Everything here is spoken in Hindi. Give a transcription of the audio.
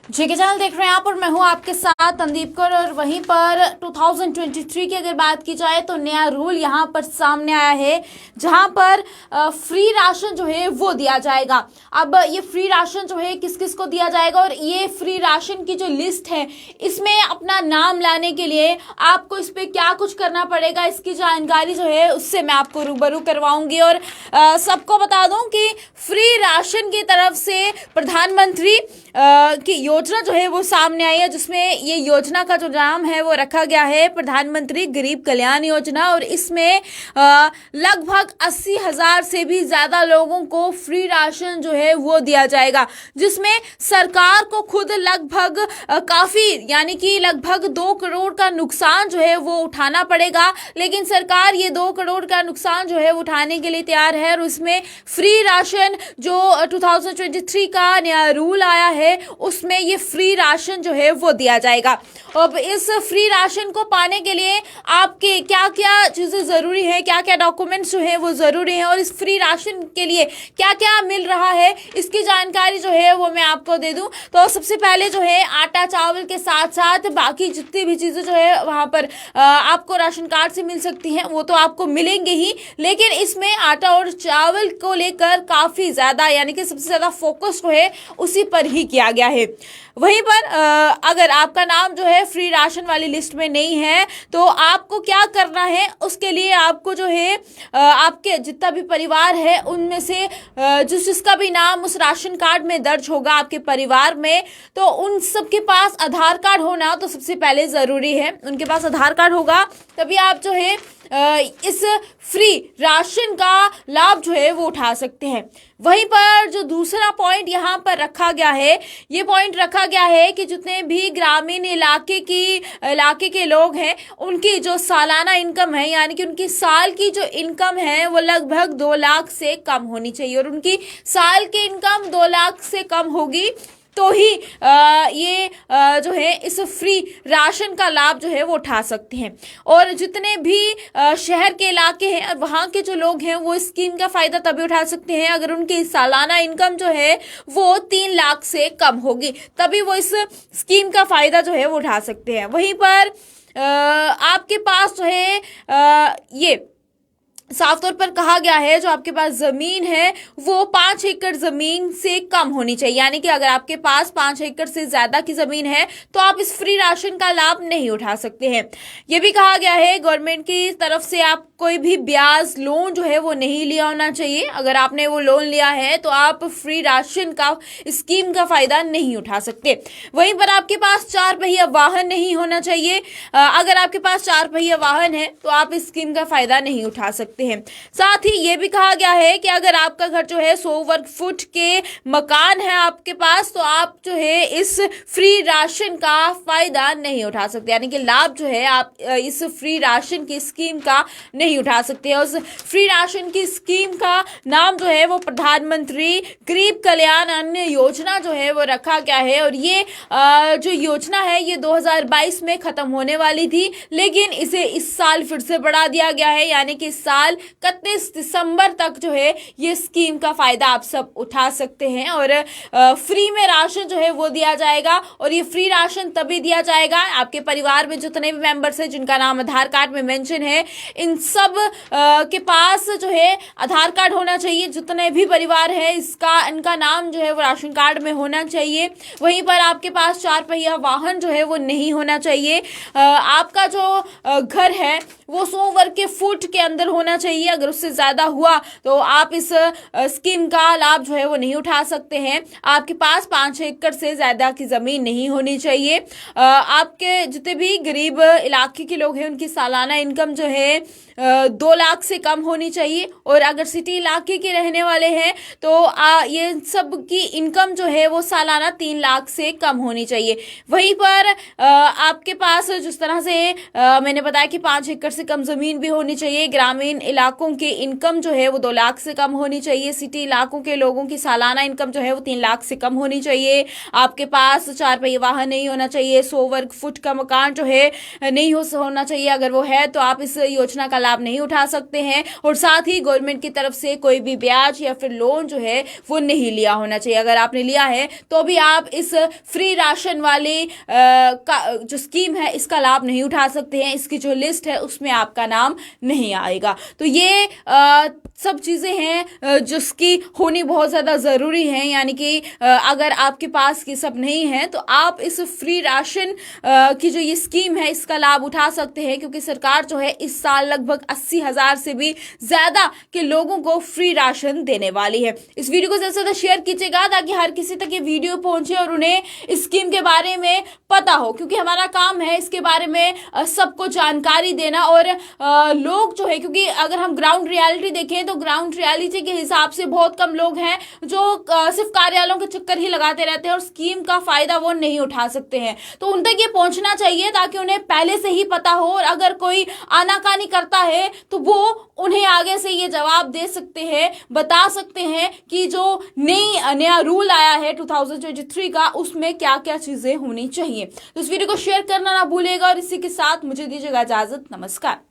जी के चैनल देख रहे हैं आप और मैं हूं आपके साथ संदीप कौर। और वहीं पर 2023 की अगर बात की जाए तो नया रूल यहां पर सामने आया है, जहां पर फ्री राशन जो है वो दिया जाएगा। अब ये फ्री राशन जो है किस किस को दिया जाएगा और ये फ्री राशन की जो लिस्ट है इसमें अपना नाम लाने के लिए आपको इस पे क्या कुछ करना पड़ेगा, इसकी जानकारी जो है उससे मैं आपको रूबरू करवाऊंगी। और सबको बता दूं कि फ्री राशन की तरफ से प्रधानमंत्री की योजना जो है वो सामने आई है, जिसमें ये योजना का जो नाम है वो रखा गया है प्रधानमंत्री गरीब कल्याण योजना। और इसमें लगभग 80,000 से भी ज्यादा लोगों को फ्री राशन जो है वो दिया जाएगा, जिसमें सरकार को खुद लगभग काफी यानी कि लगभग 2 करोड़ का नुकसान जो है वो उठाना पड़ेगा। लेकिन सरकार ये 2 करोड़ का नुकसान जो है उठाने के लिए तैयार है और उसमें फ्री राशन जो 2023 का नया रूल आया है उसमें ये फ्री राशन जो है वो दिया जाएगा। अब इस फ्री राशन को पाने के लिए आपके क्या क्या चीजें जरूरी है, क्या क्या डॉक्यूमेंट्स जो है वो जरूरी है और इस फ्री राशन के लिए क्या क्या मिल रहा है, इसकी जानकारी जो है वो मैं आपको दे दूं। तो सबसे पहले जो है आटा चावल के साथ साथ बाकी जितनी भी चीजें जो है वहां पर आपको राशन कार्ड से मिल सकती हैं वो तो आपको मिलेंगे ही, लेकिन इसमें आटा और चावल को लेकर काफी ज्यादा यानी कि सबसे ज्यादा फोकस जो है उसी पर ही किया गया है। वहीं पर अगर आपका नाम जो है फ्री राशन वाली लिस्ट में नहीं है तो आपको क्या करना है, उसके लिए आपको जो है आपके जितना भी परिवार है उनमें से जिसका भी नाम उस राशन कार्ड में दर्ज होगा आपके परिवार में, तो उन सबके पास आधार कार्ड होना तो सबसे पहले जरूरी है। उनके पास आधार कार्ड होगा तभी आप जो है इस फ्री राशन का लाभ जो है वो उठा सकते हैं। वहीं पर जो दूसरा पॉइंट यहाँ पर रखा गया है, ये पॉइंट रखा गया है कि जितने भी ग्रामीण इलाके के लोग हैं उनकी जो सालाना इनकम है यानी कि उनकी साल की जो इनकम है वो लगभग 2 लाख से कम होनी चाहिए और उनकी साल की इनकम 2 लाख से कम होगी तो ही ये जो है इस फ्री राशन का लाभ जो है वो उठा सकते हैं। और जितने भी शहर के इलाके हैं और वहाँ के जो लोग हैं वो इस स्कीम का फायदा तभी उठा सकते हैं अगर उनकी सालाना इनकम जो है वो 3 लाख से कम होगी, तभी वो इस स्कीम का फायदा जो है वो उठा सकते हैं। वहीं पर आपके पास जो है ये साफ तौर पर कहा गया है जो आपके पास जमीन है वो 5 एकड़ जमीन से कम होनी चाहिए, यानी कि अगर आपके पास 5 एकड़ से ज्यादा की जमीन है तो आप इस फ्री राशन का लाभ नहीं उठा सकते हैं। यह भी कहा गया है गवर्नमेंट की तरफ से आप कोई भी ब्याज लोन जो है वो नहीं लिया होना चाहिए। अगर आपने वो लोन लिया है तो आप फ्री राशन का स्कीम का फायदा नहीं उठा सकते। वहीं पर आपके पास 4 पहिया वाहन नहीं होना चाहिए। अगर आपके पास 4 पहिया वाहन है तो आप इस स्कीम का फायदा नहीं उठा सकते हैं। साथ ही ये भी कहा गया है कि अगर आपका घर जो है 100 वर्ग फुट के मकान है आपके पास तो आप जो है इस फ्री राशन का फायदा नहीं उठा सकते, यानी कि लाभ जो है आप इस फ्री राशन की स्कीम का नहीं उठा सकते। उस फ्री राशन की स्कीम का नाम जो है वो प्रधानमंत्री गरीब कल्याण अन्न योजना जो है वो रखा गया है और ये जो योजना है ये 2022 में खत्म होने वाली थी, लेकिन इसे इस साल फिर से बढ़ा दिया गया है, यानी कि इस साल 31 दिसंबर तक जो है ये स्कीम का फायदा आप सब उठा सकते हैं और फ्री में राशन जो है वो दिया जाएगा। और ये फ्री राशन तभी दिया जाएगा आपके परिवार में जितने भी मेंबर्स हैं जिनका नाम आधार कार्ड में मेंशन है, इन सब के पास जो है आधार कार्ड होना चाहिए। जितने भी परिवार है इनका नाम जो है वो राशन कार्ड में होना चाहिए। वहीं पर आपके पास 4 पहिया वाहन जो है वो नहीं होना चाहिए। आपका जो घर है वो 100 वर्ग के फुट के अंदर होना चाहिए, अगर उससे ज्यादा हुआ तो आप इस स्कीम का लाभ जो है वो नहीं उठा सकते हैं। आपके पास 5 एकड़ से ज्यादा की जमीन नहीं होनी चाहिए। आपके जितने भी गरीब इलाके के लोग हैं उनकी सालाना इनकम जो है 2 लाख से कम होनी चाहिए और अगर सिटी इलाके के रहने वाले हैं तो ये सब की इनकम जो है वो सालाना 3 लाख से कम होनी चाहिए। वहीं पर आपके पास जिस तरह से मैंने बताया कि 5 एकड़ से कम जमीन भी होनी चाहिए। ग्रामीण इलाकों की इनकम जो है वो 2 लाख से कम होनी चाहिए। सिटी इलाकों के लोगों की सालाना इनकम जो है वो 3 लाख से कम होनी चाहिए। आपके पास 4 पहिया वाहन नहीं होना चाहिए। 100 वर्ग फुट का मकान जो है नहीं होना चाहिए, अगर वो है तो आप इस योजना का लाभ नहीं उठा सकते हैं, और साथ ही गवर्नमेंट की तरफ से कोई भी ब्याज या फिर लोन जो है वो नहीं लिया होना चाहिए। अगर आपने लिया है तो भी आप इस फ्री राशन वाली जो स्कीम है इसका लाभ नहीं उठा सकते हैं। इसकी जो लिस्ट है उसमें आपका नाम नहीं आएगा। तो ये सब चीज़ें हैं जिसकी होनी बहुत ज़्यादा ज़रूरी है, यानी कि अगर आपके पास ये सब नहीं है तो आप इस फ्री राशन की जो ये स्कीम है इसका लाभ उठा सकते हैं, क्योंकि सरकार जो है इस साल लगभग 80,000 से भी ज़्यादा के लोगों को फ्री राशन देने वाली है। इस वीडियो को ज़्यादा से ज़्यादा शेयर कीजिएगा ताकि हर किसी तक ये वीडियो पहुंचे और उन्हें इस स्कीम के बारे में पता हो, क्योंकि हमारा काम है इसके बारे में सबको जानकारी देना। और लोग जो है, क्योंकि अगर हम ग्राउंड रियलिटी देखें तो ग्राउंड रियलिटी के हिसाब से बहुत कम लोग हैं जो सिर्फ कार्यालयों के चक्कर ही लगाते रहते हैं और स्कीम का फायदा वो नहीं उठा सकते हैं। तो उन तक ये पहुंचना चाहिए ताकि उन्हें पहले से ही पता हो, और अगर कोई आनाकानी करता है तो वो उन्हें आगे से ये जवाब दे सकते हैं, बता सकते हैं कि जो नया रूल आया है 2023 का उसमें क्या क्या चीजें होनी चाहिए। तो इस वीडियो को शेयर करना ना भूलिएगा और इसी के साथ मुझे दीजिएगा इजाजत। नमस्कार।